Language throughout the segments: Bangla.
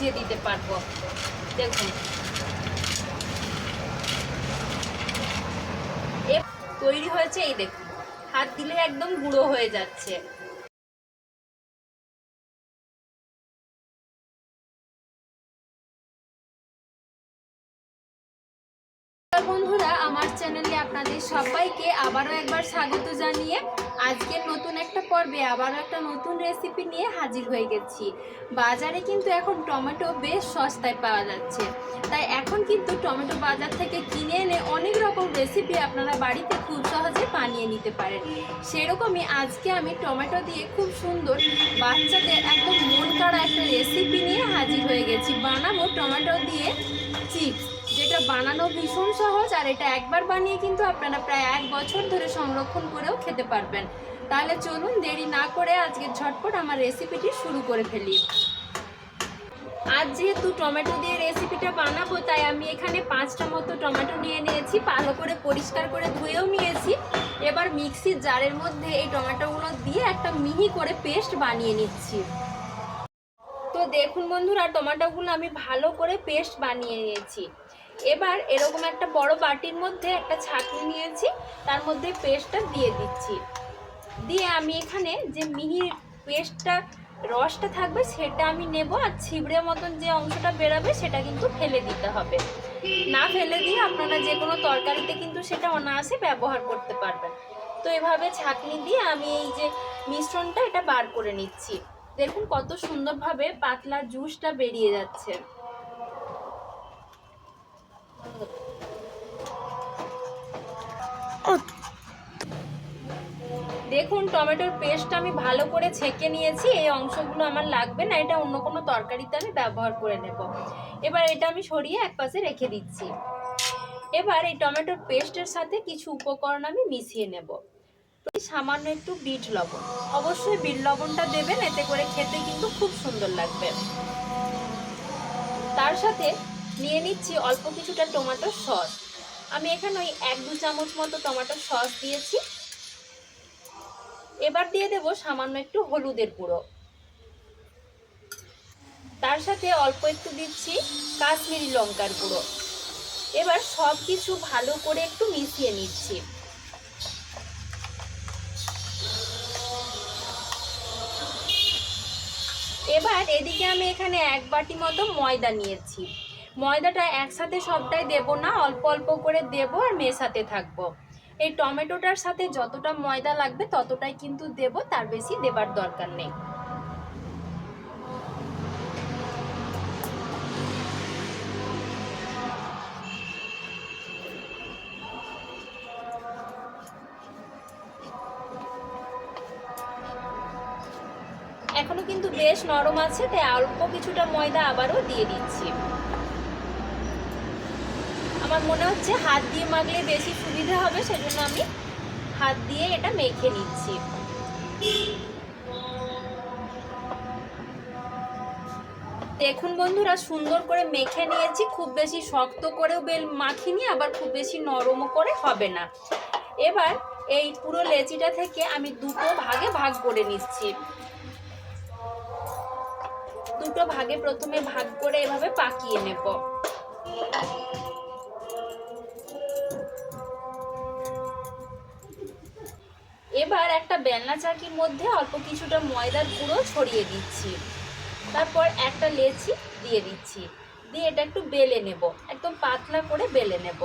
বুঝিয়ে দিতে পারবো। দেখুন তৈরি হয়েছে, এই দেখুন হাত দিলে একদম গুঁড়ো হয়ে যাচ্ছে। বন্ধুরা, আমার চ্যানেলে আপনাদের সবাইকে আবারও একবার স্বাগত জানিয়ে আজকের নতুন একটা পর্বে আবারও একটা নতুন রেসিপি নিয়ে হাজির হয়ে গেছি। বাজারে কিন্তু এখন টমেটো বেশ সস্তায় পাওয়া যাচ্ছে, তাই এখন কিন্তু টমেটো বাজার থেকে কিনে এনে অনেক রকম রেসিপি আপনারা বাড়িতে খুব সহজে বানিয়ে নিতে পারেন। সেরকমই আজকে আমি টমেটো দিয়ে খুব সুন্দর বাচ্চাদের একদম মন কাড়া একটা রেসিপি নিয়ে হাজির হয়ে গেছি। বানাবো টমেটো দিয়ে চিপস, যেটা বানানো ভীষণ সহজ, আর এটা একবার বানিয়ে কিন্তু আপনারা প্রায় 1 বছর ধরে সংরক্ষণ করেও খেতে পারবেন। তাহলে চলুন দেরি না করে আজকে ঝটপট আমার রেসিপিটি শুরু করে ফেলি। আজ যেহেতু টমেটো দিয়ে রেসিপিটা বানাবো, তাই আমি এখানে 5টা মতো টমেটো নিয়ে নিয়েছি, ভালো করে পরিষ্কার করে ধুয়েও নিয়েছি। এবার মিক্সির জারের মধ্যে এই টমেটোগুলো দিয়ে একটা মিহি করে পেস্ট বানিয়ে নিচ্ছি। তো দেখুন বন্ধুরা, টমেটোগুলো আমি ভালো করে পেস্ট বানিয়ে নিয়েছি। এবার এরকম একটা বড় বাটির মধ্যে একটা ছাঁকনি নিয়েছি, তার মধ্যে পেস্টটা দিয়ে দিচ্ছি। দিয়ে আমি এখানে যে মিহি পেস্টটা রসটা থাকবে সেটা আমি নেব, আর ছিবড়ে মতন যে অংশটা বেরাবে সেটা কিন্তু ফেলে দিতে হবে। না ফেলে দিয়ে আপনারা যে কোনো তরকারিতে কিন্তু সেটা অনায়াসে ব্যবহার করতে পারবেন। তো এভাবে ছাঁকনি দিয়ে আমি এই যে মিশ্রণটা এটা বার করে নিচ্ছি। দেখুন কত সুন্দরভাবে পাতলা জুসটা বেরিয়ে যাচ্ছে। দেখুন টমেটোর পেস্টটা আমি ভালো করে ছেঁকে নিয়েছি, এই অংশগুলো আমার লাগবে না, এটা অন্য কোনো তরকারিতে আমি ব্যবহার করে নেব। এবার এটা আমি সরিয়ে একপাশে রেখে দিচ্ছি। এবার এই টমেটোর পেস্টের সাথে কিছু উপকরণ আমি মিশিয়ে নেব। সামান্য একটু বিট লবণ, অবশ্যই বিট লবণটা দেবেন, এতে করে খেতে কিন্তু খুব সুন্দর লাগবে। তার সাথে নিয়ে নিচ্ছি অল্প কিছুটা টমেটোর সস। আমি এখানে ওই 1-2 চামচ মতো টমেটোর সস দিয়েছি। এবার দিয়ে দেব সামান্য একটু হলুদের গুঁড়ো, তার সাথে অল্প একটু দিচ্ছি কাশ্মীরি লঙ্কার গুঁড়ো। এবার সব কিছু ভালো করে একটু মিশিয়ে নিচ্ছি। এবার এদিকে আমি এখানে 1 বাটি মতো ময়দা নিয়েছি। ময়দাটা একসাথে সবটাই দেব না, অল্প অল্প করে দেব আর মেশাতে থাকবো। এই টমেটোটার সাথে যতটা ময়দা লাগবে ততটাই কিন্তু দেব, তার বেশি দেবার দরকার নেই। এখনো কিন্তু বেশ নরম আছে, তাই অল্প কিছুটা ময়দা আবারও দিয়ে দিচ্ছি। আমার মনে হচ্ছে হাত দিয়ে মাখলে বেশি সুবিধা হবে, সেজন্য আমি হাত দিয়ে এটা মেখে নিচ্ছি। দেখুন বন্ধুরা, সুন্দর করে মেখে নিয়েছি, খুব বেশি শক্ত করেও মাখিনি, আবার খুব বেশি নরমও করে হবে না। এবার এই পুরো লেচিটা থেকে আমি দুটো ভাগে ভাগ করে নিচ্ছি। দুটো ভাগে প্রথমে ভাগ করে এভাবে পাকিয়ে নেব। এবার একটা বেলনা চাকির মধ্যে অল্প কিছুটা ময়দার গুঁড়ো ছড়িয়ে দিচ্ছি। তারপর একটা লেচি দিয়ে দিচ্ছি, দিয়ে এটা একটু বেলে নেব, একদম পাতলা করে বেলে নেব।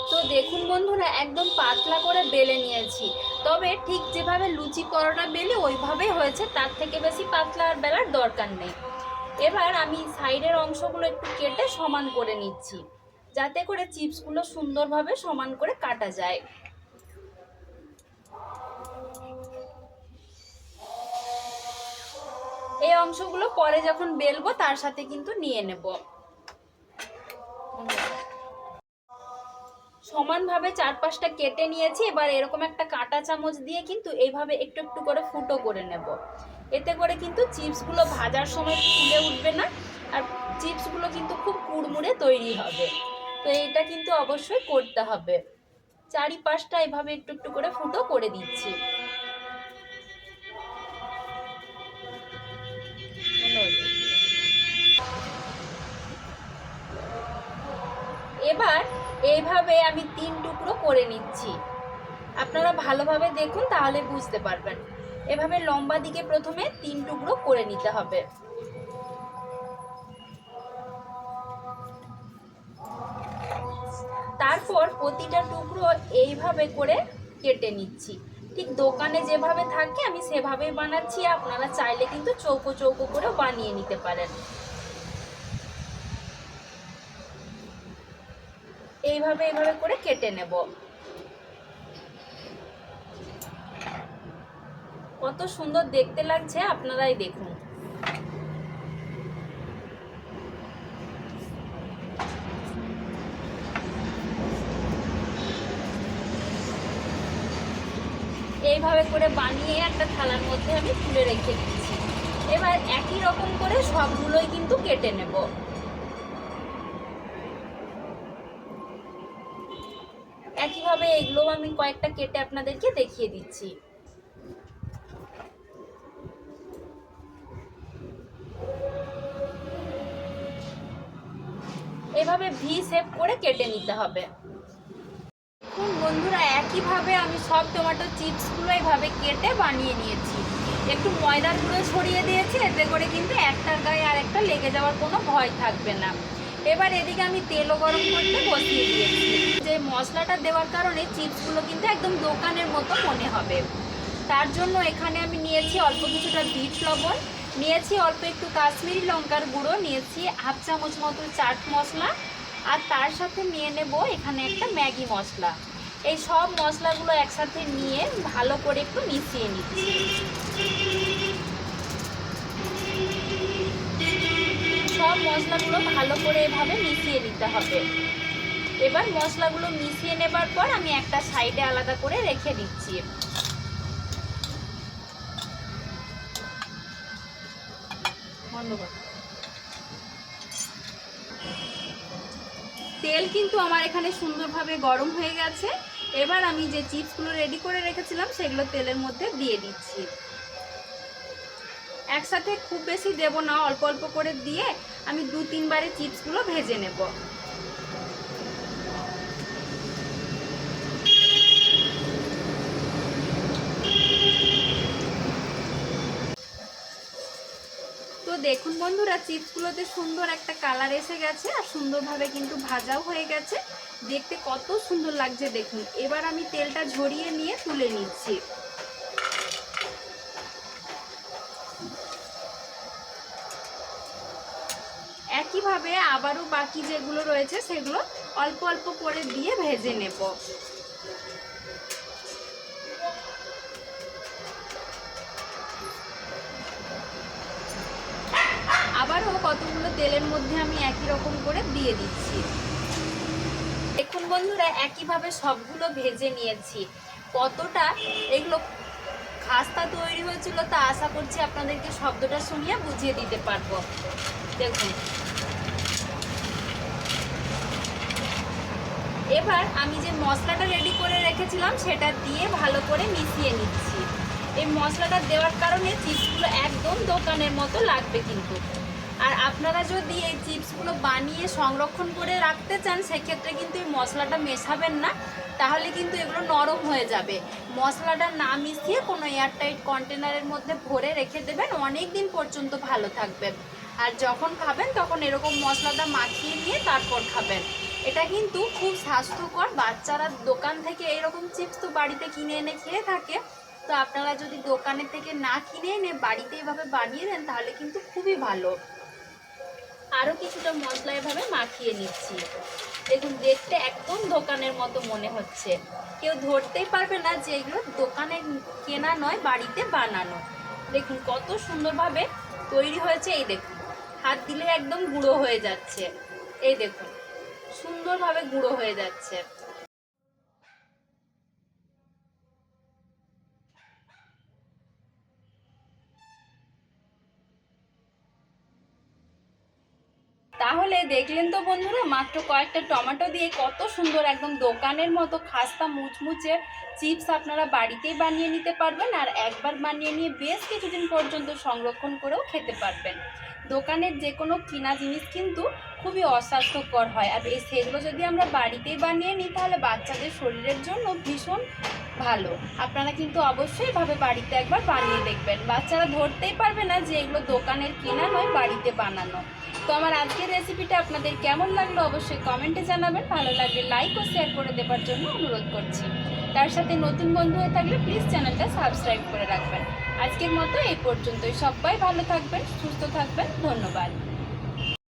তো দেখুন বন্ধুরা, একদম পাতলা করে বেলে নিয়েছি, তবে ঠিক যেভাবে লুচি পরোটা বেলে ওইভাবেই হয়েছে, তার থেকে বেশি পাতলা আর বেলার দরকার নেই। এবার আমি সাইডের অংশগুলো একটু কেটে সমান করে নিচ্ছি, যাতে করে চিপসগুলো সুন্দরভাবে সমান করে কাটা যায়। এই অংশগুলো পরে যখন বেলবো তার সাথে কিন্তু নিয়ে নেব। সমানভাবে 4-5টা কেটে নিয়েছি। এবার এরকম একটা কাঁটা চামচ দিয়ে কিন্তু এইভাবে একটু একটু করে ফুটো করে নেব। এতে করে কিন্তু চিপসগুলো ভাজার সময় ফুলে উঠবে না, আর চিপসগুলো কিন্তু খুব কুড়মুড়ে তৈরি হবে। তো এইটা কিন্তু অবশ্যই করতে হবে। 4-5টা এভাবে একটু একটু করে ফুটো করে দিচ্ছি। এবার এইভাবে আমি 3 টুকরো করে নিচ্ছি। আপনারা ভালোভাবে দেখুন, তাহলে বুঝতে পারবেন। এভাবে লম্বা দিকে প্রথমে 3 টুকরো করে নিতে হবে। তারপর প্রতিটা টুকরো এইভাবে করে কেটে নিচ্ছি। ঠিক দোকানে যেভাবে থাকে আমি সেভাবেই বানাচ্ছি, আপনারা চাইলে কিন্তু চৌকো চৌকো করেও বানিয়ে নিতে পারেন। এইভাবে করে কেটে নেব। কত সুন্দর দেখতে লাগছে, আপনারাই দেখুন। এইভাবে করে বানিয়ে একটা থালার মধ্যে আমি তুলে রেখে দিচ্ছি। এবার একই রকম করে সবগুলোই কিন্তু কেটে নেব। একইভাবে এগুলো আমি কয়েকটা কেটে আপনাদেরকে দেখিয়ে দিচ্ছি। এভাবে ভি শেপ করে কেটে নিতে হবে। এখন বন্ধুরা একইভাবে আমি সব টমেটো চিপসগুলো এইভাবে কেটে বানিয়ে নিয়েছি। একটু ময়দার গুঁড়ো ছড়িয়ে দিয়েছি, এতে করে কিন্তু একটার গায়ে আর একটা লেগে যাওয়ার কোনো ভয় থাকবে না। এবার এদিকে আমি তেলও গরম করতে বসিয়ে দিয়েছি। যে মশলাটা দেওয়ার কারণে চিপসগুলো কিন্তু একদম দোকানের মতো মনে হবে। তার জন্য এখানে আমি নিয়েছি অল্প কিছুটা বিট লবণ, নিয়েছি অল্প একটু কাশ্মীরি লঙ্কার গুঁড়ো, নিয়েছি 1/2 চামচ মতো চাট মশলা, আর তার সাথে নিয়ে নেব এখানে একটা ম্যাগি মশলা। এই সব মশলাগুলো একসাথে নিয়ে ভালো করে একটু মিশিয়ে নিচ্ছি। সব মশলাগুলো ভালো করে এভাবে মিশিয়ে নিতে হবে। এবার মশলাগুলো মিশিয়ে নেবার পর আমি একটা সাইডে আলাদা করে রেখে দিচ্ছি। তেল কিন্তু আমার এখানে সুন্দরভাবে গরম হয়ে গেছে। এবার আমি যে চিপসগুলো রেডি করে রেখেছিলাম সেগুলো তেলের মধ্যে দিয়ে দিচ্ছি। একসাথে খুব বেশি দেব না, অল্প অল্প করে দিয়ে আমি 2-3 বারে চিপসগুলো ভেজে নেব। তো দেখুন বন্ধুরা, চিপসগুলোতে সুন্দর একটা কালার এসে গেছে আর সুন্দরভাবে কিন্তু ভাজাও হয়ে গেছে। দেখতে কত সুন্দর লাগছে দেখুন। এবার আমি তেলটা ঝরিয়ে নিয়ে তুলে নিচ্ছি। একইভাবে আবারও বাকি যেগুলো রয়েছে সেগুলো অল্প অল্প করে দিয়ে ভেজে নেব। আবারও কতগুলো তেলের মধ্যে আমি একই রকম করে দিয়ে দিচ্ছি। দেখুন বন্ধুরা, একইভাবে সবগুলো ভেজে নিয়েছি। কতটা এগুলো খাস্তা তৈরি হয়েছিল তা আশা করছি আপনাদেরকে শব্দটা শুনিয়ে বুঝিয়ে দিতে পারবো। দেখুন, এবার আমি যে মশলাটা রেডি করে রেখেছিলাম সেটা দিয়ে ভালো করে মিশিয়ে নিচ্ছি। এই মশলাটা দেওয়ার কারণে চিপসগুলো একদম দোকানের মতো লাগবে কিন্তু। আর আপনারা যদি এই চিপসগুলো বানিয়ে সংরক্ষণ করে রাখতে চান সেক্ষেত্রে কিন্তু এই মশলাটা মেশাবেন না, তাহলে কিন্তু এগুলো নরম হয়ে যাবে। মশলাটা না মিশিয়ে কোনো এয়ারটাইট কন্টেনারের মধ্যে ভরে রেখে দেবেন, অনেক দিন পর্যন্ত ভালো থাকবে। আর যখন খাবেন তখন এরকম মশলাটা মাখিয়ে নিয়ে তারপর খাবেন। এটা কিন্তু খুব স্বাস্থ্যকর। বাচ্চারা দোকান থেকে এরকম চিপস তো বাড়িতে কিনে এনে খেয়ে থাকে, তো আপনারা যদি দোকানের থেকে না কিনে এনে বাড়িতে এভাবে বানিয়ে দেন তাহলে কিন্তু খুবই ভালো। আরও কিছুটা মশলা এভাবে মাখিয়ে নিচ্ছি। দেখুন, দেখতে একদম দোকানের মতো মনে হচ্ছে। কেউ ধরতেই পারবে না যে এগুলো দোকানে কেনা নয়, বাড়িতে বানানো। দেখুন কত সুন্দরভাবে তৈরি হয়েছে। এই দেখুন, হাত দিলে একদম গুঁড়ো হয়ে যাচ্ছে। এই দেখুন, সুন্দরভাবে গুঁড়ো হয়ে যাচ্ছে। তাহলে দেখলেন তো বন্ধুরা, মাত্র কয়েকটা টমেটো দিয়ে কত সুন্দর একদম দোকানের মতো খাস্তা মুচমুচে চিপস আপনারা বাড়িতেই বানিয়ে নিতে পারবেন। আর একবার বানিয়ে নিয়ে বেশ কিছুদিন পর্যন্ত সংরক্ষণ করেও খেতে পারবেন। দোকানের যে কোনো কিনা জিনিস কিন্তু খুবই অস্বাস্থ্যকর হয়, আর সেগুলো যদি আমরা বাড়িতেই বানিয়ে নিই তাহলে বাচ্চাদের শরীরের জন্য ভীষণ ভালো। আপনারা কিন্তু অবশ্যই এভাবে বাড়িতে একবার বানিয়ে দেখবেন, বাচ্চারা ধরতেই পারবে না যে এগুলো দোকানের কেনা নয়, বাড়িতে বানানো। তো আমার আজকের রেসিপিটা আপনাদের কেমন লাগলো অবশ্যই কমেন্টে জানাবেন। ভালো লাগলে লাইক ও শেয়ার করে দেওয়ার জন্য অনুরোধ করছি। তার সাথে নতুন বন্ধু হয়ে থাকলে প্লিজ চ্যানেলটা সাবস্ক্রাইব করে রাখবেন। আজকের মতো এই পর্যন্তই। সবাই ভালো থাকবেন, সুস্থ থাকবেন। ধন্যবাদ।